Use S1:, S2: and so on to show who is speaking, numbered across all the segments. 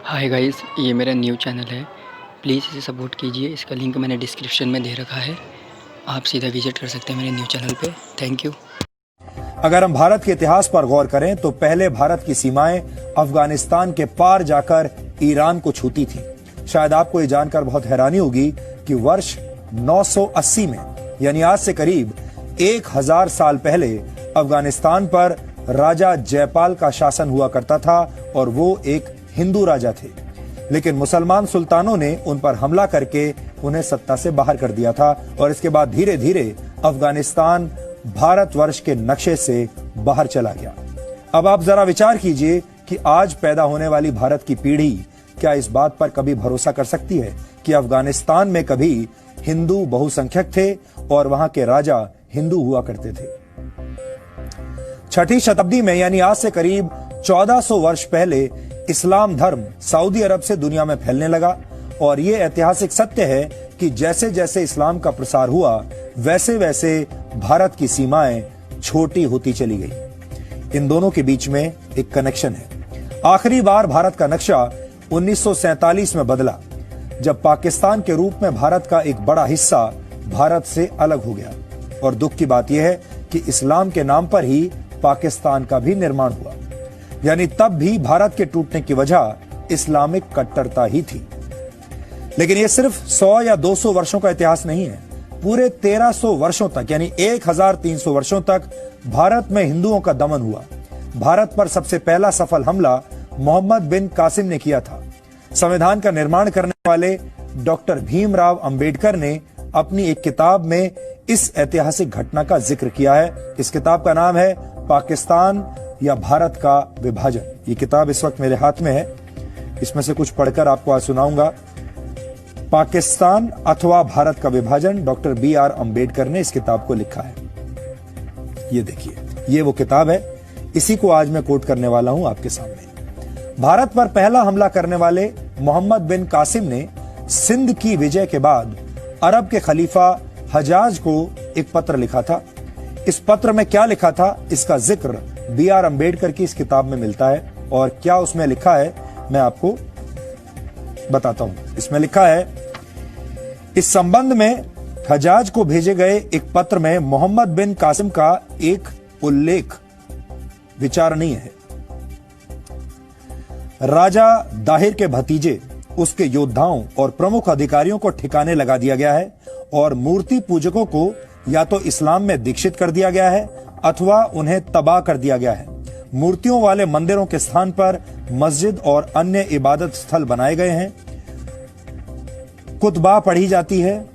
S1: Hi guys, ये मेरा new channel है। प्लीज़ इसे सपोर्ट कीजिए। इसका लिंक मैंने डिस्क्रिप्शन में दे रखा है। आप सीधा विजिट कर सकते हैं मेरे न्यू चैनल पे। Thank you.
S2: अगर हम भारत के इतिहास पर गौर करें तो पहले भारत की सीमाएं अफगानिस्तान के पार जाकर ईरान को छूती थी। शायद आपको ये जानकर बहुत हैरानी होगी कि वर्ष 980 में यानी आज से करीब 1000 साल पहले अफगानिस्तान पर राजा जयपाल का शासन हुआ करता था और वो एक हिंदू राजा थे। लेकिन मुसलमान सुल्तानों ने उन पर हमला करके उन्हें सत्ता से बाहर कर दिया था और इसके बाद धीरे धीरे अफगानिस्तान भारतवर्ष के नक्शे से बाहर चला गया। अब आप जरा विचार कीजिए कि आज पैदा होने वाली भारत की पीढ़ी क्या इस बात पर कभी भरोसा कर सकती है कि अफगानिस्तान में कभी हिंदू बहुसंख्यक थे और वहां के राजा हिंदू हुआ करते थे। 6ठी शताब्दी में यानी आज से करीब 1400 वर्ष पहले इस्लाम धर्म सऊदी अरब से दुनिया में फैलने लगा और ये ऐतिहासिक सत्य है कि जैसे जैसे इस्लाम का प्रसार हुआ वैसे वैसे भारत की सीमाएं छोटी होती चली गई। इन दोनों के बीच में एक कनेक्शन है। आखिरी बार भारत का नक्शा 1947 में बदला जब पाकिस्तान के रूप में भारत का एक बड़ा हिस्सा भारत से अलग हो गया। और दुख की बात यह है कि इस्लाम के नाम पर ही पाकिस्तान का भी निर्माण हुआ, यानी तब भी भारत के टूटने की वजह इस्लामिक कट्टरता ही थी। लेकिन यह सिर्फ 100 या 200 वर्षों का इतिहास नहीं है। पूरे 1300 वर्षों तक यानी 1300 वर्षों तक भारत में हिंदुओं का दमन हुआ। भारत पर सबसे पहला सफल हमला मोहम्मद बिन कासिम ने किया था। संविधान का निर्माण करने वाले डॉक्टर भीमराव अंबेडकर ने अपनी एक किताब में इस ऐतिहासिक घटना का जिक्र किया है। इस किताब का नाम है पाकिस्तान या भारत का विभाजन। ये किताब इस वक्त मेरे हाथ में है। इसमें से कुछ पढ़कर आपको आज सुनाऊंगा। पाकिस्तान अथवा भारत का विभाजन, डॉक्टर BR अंबेडकर ने इस किताब को लिखा है। ये देखिए, ये वो किताब है। इसी को आज मैं कोट करने वाला हूं आपके सामने। भारत पर पहला हमला करने वाले मोहम्मद बिन कासिम ने सिंध की विजय के बाद अरब के खलीफा हजाज को एक पत्र लिखा था। इस पत्र में क्या लिखा था, इसका जिक्र BR अंबेडकर की इस किताब में मिलता है। और क्या उसमें लिखा है मैं आपको बताता हूं। इसमें लिखा है, इस संबंध में हजाज को भेजे गए एक पत्र में मोहम्मद बिन कासिम का एक उल्लेख विचारणीय है। राजा दाहिर के भतीजे, उसके योद्धाओं और प्रमुख अधिकारियों को ठिकाने लगा दिया गया है और मूर्ति पूजकों को या तो इस्लाम में दीक्षित कर दिया गया है अथवा उन्हें तबाह कर दिया गया है। मूर्तियों वाले मंदिरों के स्थान पर मस्जिद और अन्य इबादत स्थल बनाए गए हैं। कुतबा पढ़ी जाती है,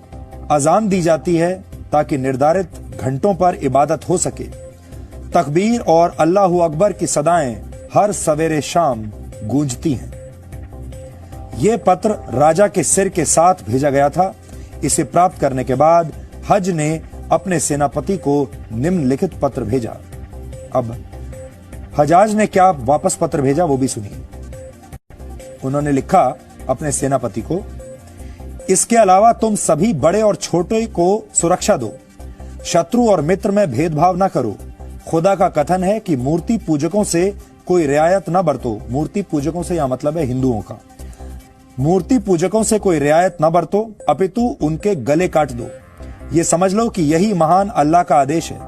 S2: अजान दी जाती है ताकि निर्धारित घंटों पर इबादत हो सके। तकबीर और अल्लाहू अकबर की सदाएं हर सवेरे शाम गूंजती हैं। यह पत्र राजा के सिर के साथ भेजा गया था। इसे प्राप्त करने के बाद हज ने अपने सेनापति को निम्नलिखित पत्र भेजा। अब हजाज ने क्या वापस पत्र भेजा वो भी सुनिए। उन्होंने लिखा अपने सेनापति को, इसके अलावा तुम सभी बड़े और छोटे को सुरक्षा दो, शत्रु और मित्र में भेदभाव न करो। खुदा का कथन है कि मूर्ति पूजकों से कोई रियायत न बरतो। मूर्ति पूजकों से यह मतलब है हिंदुओं का। मूर्ति पूजकों से कोई रियायत न बरतो अपितु उनके गले काट दो। ये समझ लो कि यही महान अल्लाह का आदेश है।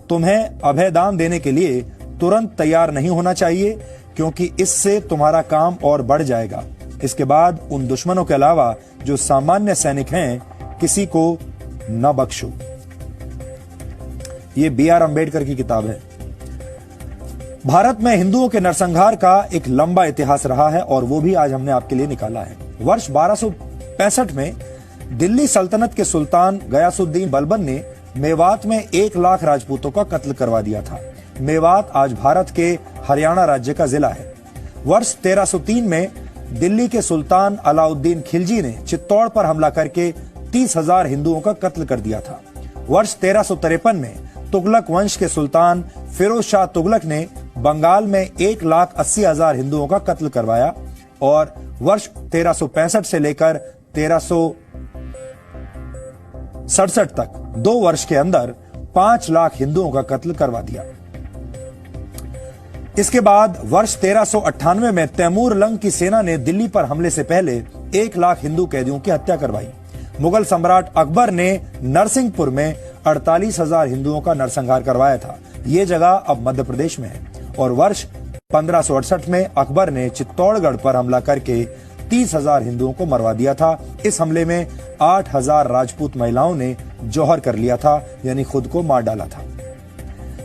S2: तुम्हें अभयदान देने के लिए तुरंत तैयार नहीं होना चाहिए क्योंकि इससे तुम्हारा काम और बढ़ जाएगा। इसके बाद उन दुश्मनों के अलावा जो सामान्य सैनिक हैं किसी को न बख्शो। ये BR अंबेडकर की किताब है। भारत में हिंदुओं के नरसंहार का एक लंबा इतिहास रहा है और वो भी आज हमने आपके लिए निकाला है। वर्ष 1265 में दिल्ली सल्तनत के सुल्तान गयासुद्दीन बलबन ने मेवात में 1 लाख राजपूतों का कत्ल करवा दिया था। मेवात आज भारत के हरियाणा राज्य का जिला है। वर्ष 1303 में दिल्ली के सुल्तान अलाउद्दीन खिलजी ने चित्तौड़ पर हमला करके 30,000 हिंदुओं का कत्ल कर दिया था। वर्ष 1353 में तुगलक वंश के सुल्तान फिरोज शाह तुगलक ने बंगाल में 1,80,000 हिंदुओं का कत्ल करवाया और वर्ष 1365 से लेकर 1367 तक 2 वर्ष के अंदर 5 लाख हिंदुओं का कत्ल करवा दिया। इसके बाद वर्ष 1398 में तैमूर लंग की सेना ने दिल्ली पर हमले से पहले 1 लाख हिंदू कैदियों की हत्या करवाई। मुगल सम्राट अकबर ने नरसिंहपुर में 48,000 हिंदुओं का नरसंहार करवाया था। ये जगह अब मध्य प्रदेश में है। और वर्ष 1568 में अकबर ने चित्तौड़गढ़ पर हमला करके 30,000 हिंदुओं को मरवा दिया था। इस हमले में 8,000 राजपूत महिलाओं ने जौहर कर लिया था, यानी खुद को मार डाला था।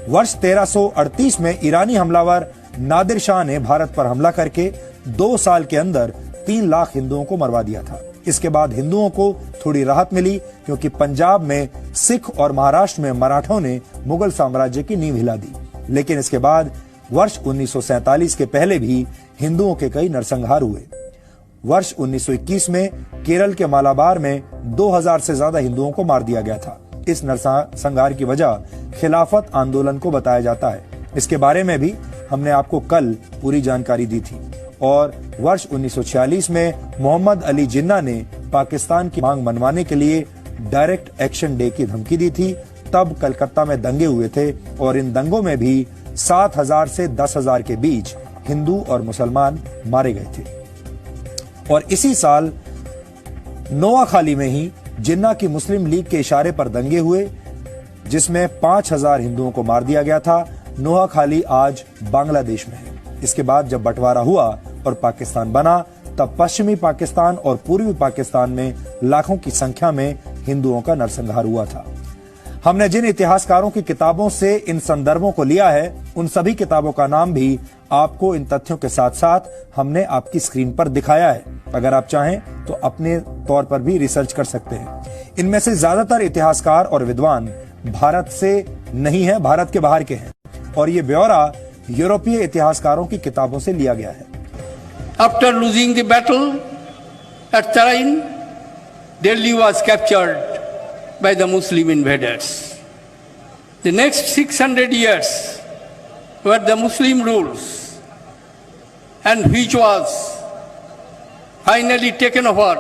S2: वर्ष 1338 में ईरानी हमलावर नादिर शाह ने भारत पर हमला करके 2 साल के अंदर 3 लाख हिंदुओं को मरवा दिया था। इसके बाद हिंदुओं को थोड़ी राहत मिली, क्योंकि पंजाब में सिख और महाराष्ट्र में मराठों ने मुगल साम्राज्य की नींव हिला दी। लेकिन इसके बाद वर्ष 1947 के पहले भी हिंदुओं के कई नरसंहार हुए। वर्ष 1921 में केरल के मालाबार में 2000 से ज्यादा हिंदुओं को मार दिया गया था। इस नरसंहार की वजह खिलाफत आंदोलन को बताया जाता है। इसके बारे में भी हमने आपको कल पूरी जानकारी दी थी। और वर्ष 1946 में मोहम्मद अली जिन्ना ने पाकिस्तान की मांग मनवाने के लिए डायरेक्ट एक्शन डे की धमकी दी थी। तब कलकत्ता में दंगे हुए थे और इन दंगों में भी 7,000 से 10,000 के बीच हिंदू और मुसलमान मारे गए थे। और इसी साल नोआखाली में ही जिन्ना की मुस्लिम लीग के इशारे पर दंगे हुए, जिसमें 5,000 हिंदुओं को मार दिया गया था। नोआखाली आज बांग्लादेश में है। इसके बाद जब बंटवारा हुआ और पाकिस्तान बना, तब पश्चिमी पाकिस्तान और पूर्वी पाकिस्तान में लाखों की संख्या में हिंदुओं का नरसंहार हुआ था। हमने जिन इतिहासकारों की किताबों से इन संदर्भों को लिया है, उन सभी किताबों का नाम भी आपको इन तथ्यों के साथ साथ हमने आपकी स्क्रीन पर दिखाया है। अगर आप चाहें तो अपने तौर पर भी रिसर्च कर सकते हैं। इनमें से ज्यादातर इतिहासकार और विद्वान भारत से नहीं है, भारत के बाहर के हैं। और ये ब्यौरा यूरोपीय इतिहासकारों की किताबों से लिया गया है।
S3: After losing the battle at Tarain, Delhi was captured by the Muslim invaders. The next 600 years were the Muslim rules, and which was finally taken over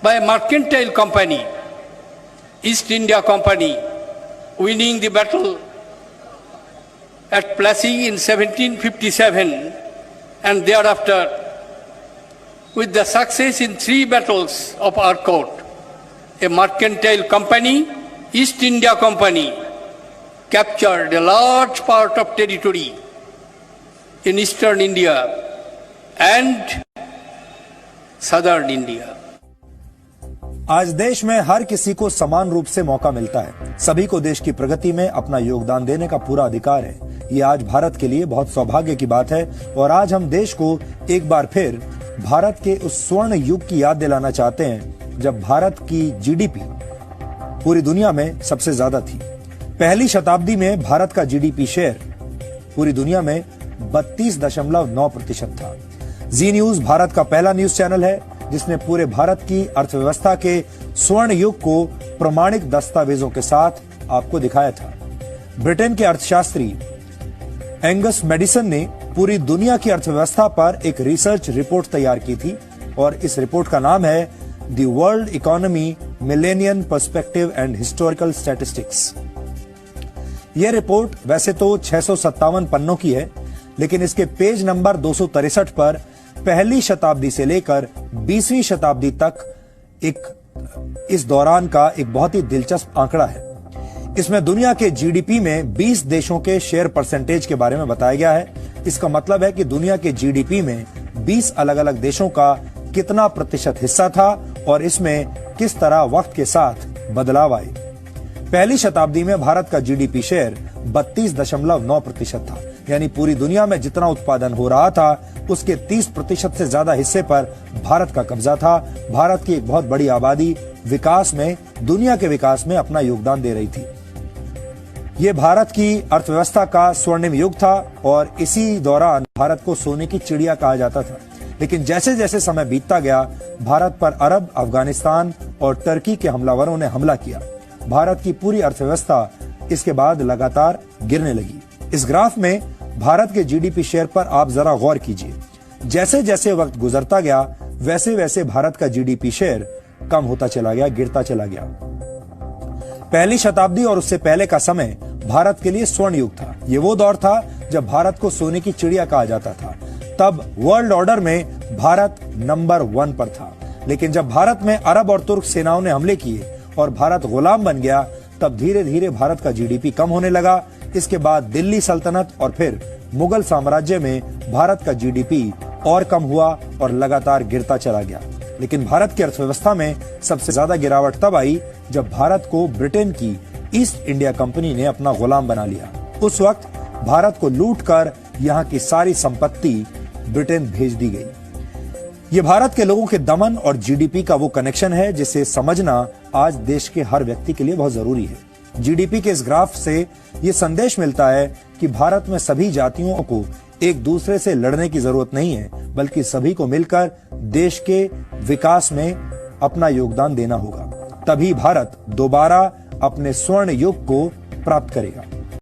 S3: by a mercantile company, East India Company, winning the battle at Plassey in 1757, and thereafter with the success in 3 battles of Arcot, a mercantile company, East India Company, captured a large part of territory in eastern India and southern India.
S2: आज देश में हर किसी को समान रूप से मौका मिलता है। सभी को देश की प्रगति में अपना योगदान देने का पूरा अधिकार है। ये आज भारत के लिए बहुत सौभाग्य की बात है। और आज हम देश को एक बार फिर भारत के उस स्वर्ण युग की याद दिलाना चाहते हैं, जब भारत की जीडीपी पूरी दुनिया में सबसे ज्यादा थी। पहली शताब्दी में भारत का जीडीपी शेयर पूरी दुनिया में 32.9% था। जी न्यूज भारत का पहला न्यूज चैनल है जिसने पूरे भारत की अर्थव्यवस्था के स्वर्ण युग को प्रमाणिक दस्तावेजों के साथ आपको दिखाया था। ब्रिटेन के अर्थशास्त्री एंगस मेडिसन ने पूरी दुनिया की अर्थव्यवस्था पर एक रिसर्च रिपोर्ट तैयार की थी और इस रिपोर्ट का नाम है the world economy millennium perspective and historical statistics. यह रिपोर्ट वैसे तो 657 पन्नों की है, लेकिन इसके पेज नंबर 263 पर पहली शताब्दी से लेकर 20वीं शताब्दी तक इस दौरान का एक बहुत ही दिलचस्प आंकड़ा है। इसमें दुनिया के जीडीपी में 20 देशों के शेयर परसेंटेज के बारे में बताया गया है। इसका मतलब है कि दुनिया के जीडीपी में 20 अलग अलग देशों का कितना प्रतिशत हिस्सा था और इसमें किस तरह वक्त के साथ बदलाव आए। पहली शताब्दी में भारत का जीडीपी शेयर 32.9% था, यानी पूरी दुनिया में जितना उत्पादन हो रहा था उसके 30% से ज्यादा हिस्से पर भारत का कब्जा था। भारत की एक बहुत बड़ी आबादी विकास में, दुनिया के विकास में अपना योगदान दे रही थी। ये भारत की अर्थव्यवस्था का स्वर्णिम युग था और इसी दौरान भारत को सोने की चिड़िया कहा जाता था। लेकिन जैसे जैसे समय बीतता गया, भारत पर अरब, अफगानिस्तान और टर्की के हमलावरों ने हमला किया। भारत की पूरी अर्थव्यवस्था इसके बाद लगातार गिरने लगी। इस ग्राफ में भारत के जीडीपी शेयर पर आप जरा गौर कीजिए। जैसे जैसे वक्त गुजरता गया, वैसे वैसे भारत का जीडीपी शेयर कम होता चला गया, गिरता चला गया। पहली शताब्दी और उससे पहले का समय भारत के लिए स्वर्ण युग था। ये वो दौर था जब भारत को सोने की चिड़िया कहा जाता था। तब वर्ल्ड ऑर्डर में भारत नंबर 1 पर था। लेकिन जब भारत में अरब और तुर्क सेनाओं ने हमले किए और भारत गुलाम बन गया, तब धीरे धीरे भारत का जीडीपी कम होने लगा। इसके बाद दिल्ली सल्तनत और फिर मुगल साम्राज्य में भारत का जीडीपी और कम हुआ और लगातार गिरता चला गया। लेकिन भारत की अर्थव्यवस्था में सबसे ज्यादा गिरावट तब आई जब भारत को ब्रिटेन की ईस्ट इंडिया कंपनी ने अपना गुलाम बना लिया। उस वक्त भारत को लूटकर यहाँ की सारी संपत्ति ब्रिटेन भेज दी गई। ये भारत के लोगों के दमन और जीडीपी का वो कनेक्शन है जिसे समझना आज देश के हर व्यक्ति के लिए बहुत जरूरी है। जीडीपी के इस ग्राफ से ये संदेश मिलता है कि भारत में सभी जातियों को एक दूसरे से लड़ने की जरूरत नहीं है, बल्कि सभी को मिलकर देश के विकास में अपना योगदान देना होगा। तभी भारत दोबारा अपने स्वर्ण युग को प्राप्त करेगा।